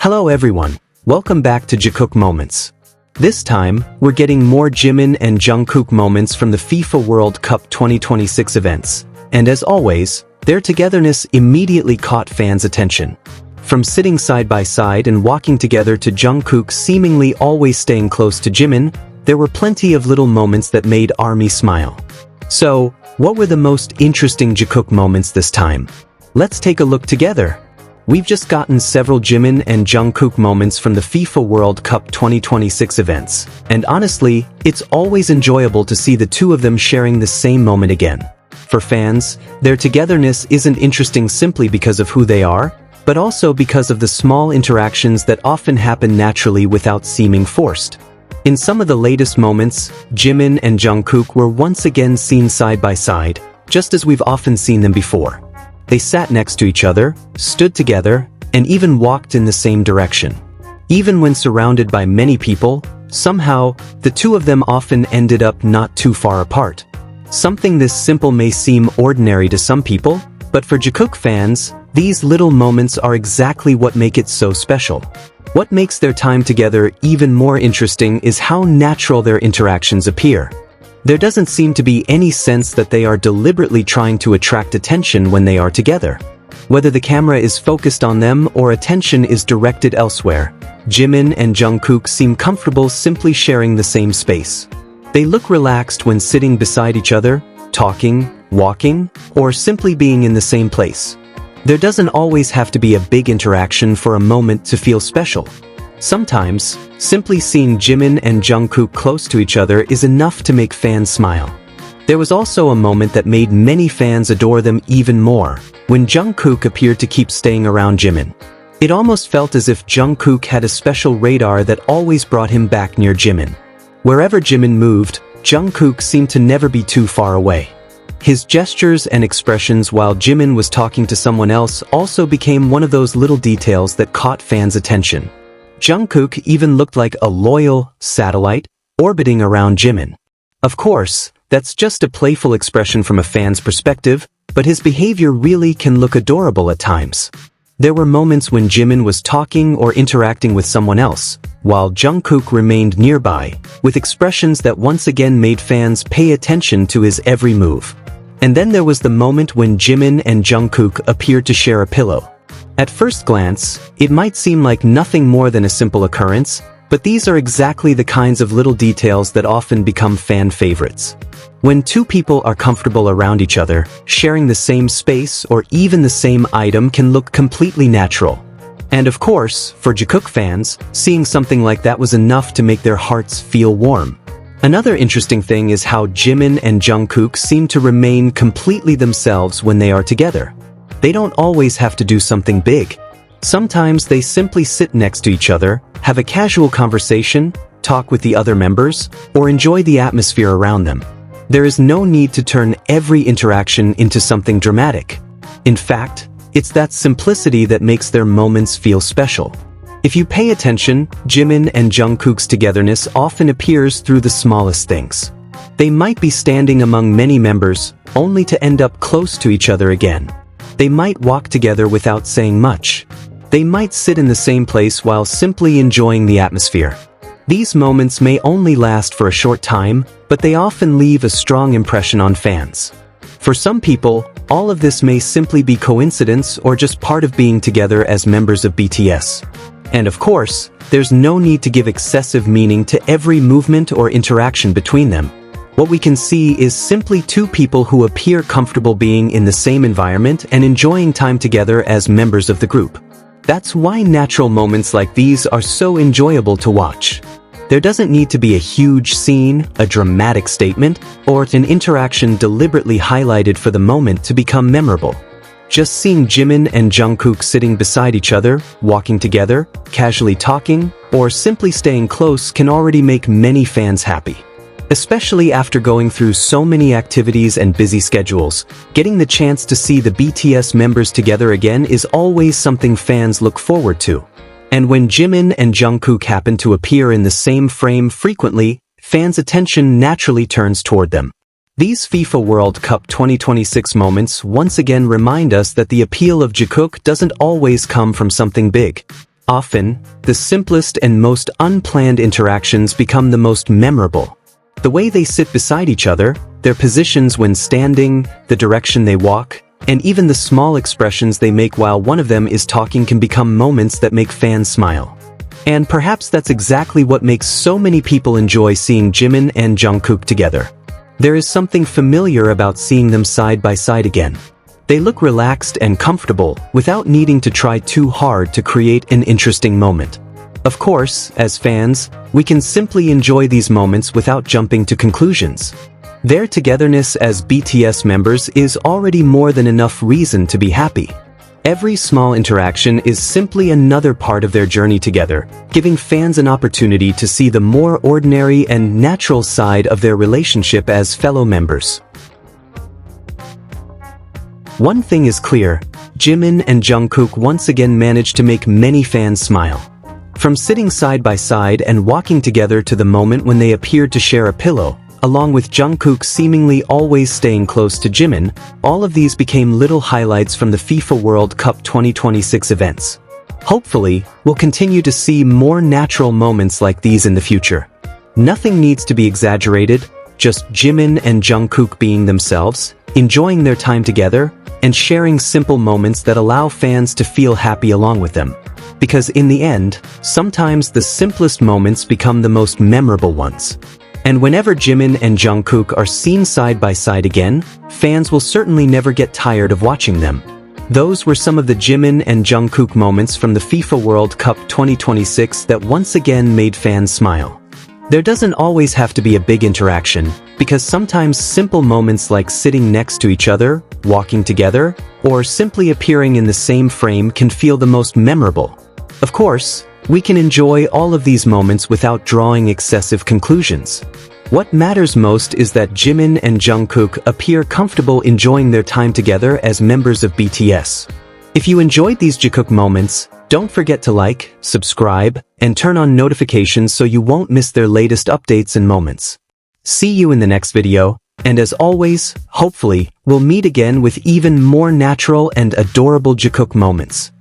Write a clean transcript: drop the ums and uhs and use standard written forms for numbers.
Hello everyone, welcome back to Jikook Moments. This time, we're getting more Jimin and Jungkook moments from the FIFA World Cup 2026 events. And as always, their togetherness immediately caught fans' attention. From sitting side by side and walking together to Jungkook seemingly always staying close to Jimin, there were plenty of little moments that made ARMY smile. So, what were the most interesting Jikook moments this time? Let's take a look together. We've just gotten several Jimin and Jungkook moments from the FIFA World Cup 2026 events, and honestly, it's always enjoyable to see the two of them sharing the same moment again. For fans, their togetherness isn't interesting simply because of who they are, but also because of the small interactions that often happen naturally without seeming forced. In some of the latest moments, Jimin and Jungkook were once again seen side by side, just as we've often seen them before. They sat next to each other, stood together, and even walked in the same direction. Even when surrounded by many people, somehow, the two of them often ended up not too far apart. Something this simple may seem ordinary to some people, but for Jikook fans, these little moments are exactly what make it so special. What makes their time together even more interesting is how natural their interactions appear. There doesn't seem to be any sense that they are deliberately trying to attract attention when they are together. Whether the camera is focused on them or attention is directed elsewhere, Jimin and Jungkook seem comfortable simply sharing the same space. They look relaxed when sitting beside each other, talking, walking, or simply being in the same place. There doesn't always have to be a big interaction for a moment to feel special. Sometimes, simply seeing Jimin and Jungkook close to each other is enough to make fans smile. There was also a moment that made many fans adore them even more, when Jungkook appeared to keep staying around Jimin. It almost felt as if Jungkook had a special radar that always brought him back near Jimin. Wherever Jimin moved, Jungkook seemed to never be too far away. His gestures and expressions while Jimin was talking to someone else also became one of those little details that caught fans' attention. Jungkook even looked like a loyal satellite orbiting around Jimin. Of course, that's just a playful expression from a fan's perspective, but his behavior really can look adorable at times. There were moments when Jimin was talking or interacting with someone else, while Jungkook remained nearby, with expressions that once again made fans pay attention to his every move. And then there was the moment when Jimin and Jungkook appeared to share a pillow. At first glance, it might seem like nothing more than a simple occurrence, but these are exactly the kinds of little details that often become fan favorites. When two people are comfortable around each other, sharing the same space or even the same item can look completely natural. And of course, for Jikook fans, seeing something like that was enough to make their hearts feel warm. Another interesting thing is how Jimin and Jungkook seem to remain completely themselves when they are together. They don't always have to do something big. Sometimes they simply sit next to each other, have a casual conversation, talk with the other members, or enjoy the atmosphere around them. There is no need to turn every interaction into something dramatic. In fact, it's that simplicity that makes their moments feel special. If you pay attention, Jimin and Jungkook's togetherness often appears through the smallest things. They might be standing among many members, only to end up close to each other again. They might walk together without saying much. They might sit in the same place while simply enjoying the atmosphere. These moments may only last for a short time, but they often leave a strong impression on fans. For some people, all of this may simply be coincidence or just part of being together as members of BTS. And of course, there's no need to give excessive meaning to every movement or interaction between them. What we can see is simply two people who appear comfortable being in the same environment and enjoying time together as members of the group. That's why natural moments like these are so enjoyable to watch. There doesn't need to be a huge scene, a dramatic statement, or an interaction deliberately highlighted for the moment to become memorable. Just seeing Jimin and Jungkook sitting beside each other, walking together, casually talking, or simply staying close can already make many fans happy. Especially after going through so many activities and busy schedules, getting the chance to see the BTS members together again is always something fans look forward to. And when Jimin and Jungkook happen to appear in the same frame frequently, fans' attention naturally turns toward them. These FIFA World Cup 2026 moments once again remind us that the appeal of Jikook doesn't always come from something big. Often, the simplest and most unplanned interactions become the most memorable. The way they sit beside each other, their positions when standing, the direction they walk, and even the small expressions they make while one of them is talking can become moments that make fans smile. And perhaps that's exactly what makes so many people enjoy seeing Jimin and Jungkook together. There is something familiar about seeing them side by side again. They look relaxed and comfortable without needing to try too hard to create an interesting moment. Of course, as fans, we can simply enjoy these moments without jumping to conclusions. Their togetherness as BTS members is already more than enough reason to be happy. Every small interaction is simply another part of their journey together, giving fans an opportunity to see the more ordinary and natural side of their relationship as fellow members. One thing is clear, Jimin and Jungkook once again managed to make many fans smile. From sitting side by side and walking together to the moment when they appeared to share a pillow, along with Jungkook seemingly always staying close to Jimin, all of these became little highlights from the FIFA World Cup 2026 events. Hopefully, we'll continue to see more natural moments like these in the future. Nothing needs to be exaggerated, just Jimin and Jungkook being themselves, enjoying their time together, and sharing simple moments that allow fans to feel happy along with them. Because in the end, sometimes the simplest moments become the most memorable ones. And whenever Jimin and Jungkook are seen side by side again, fans will certainly never get tired of watching them. Those were some of the Jimin and Jungkook moments from the FIFA World Cup 2026 that once again made fans smile. There doesn't always have to be a big interaction, because sometimes simple moments like sitting next to each other, walking together, or simply appearing in the same frame can feel the most memorable. Of course, we can enjoy all of these moments without drawing excessive conclusions. What matters most is that Jimin and Jungkook appear comfortable enjoying their time together as members of BTS. If you enjoyed these Jikook moments, don't forget to like, subscribe, and turn on notifications so you won't miss their latest updates and moments. See you in the next video, and as always, hopefully, we'll meet again with even more natural and adorable Jikook moments.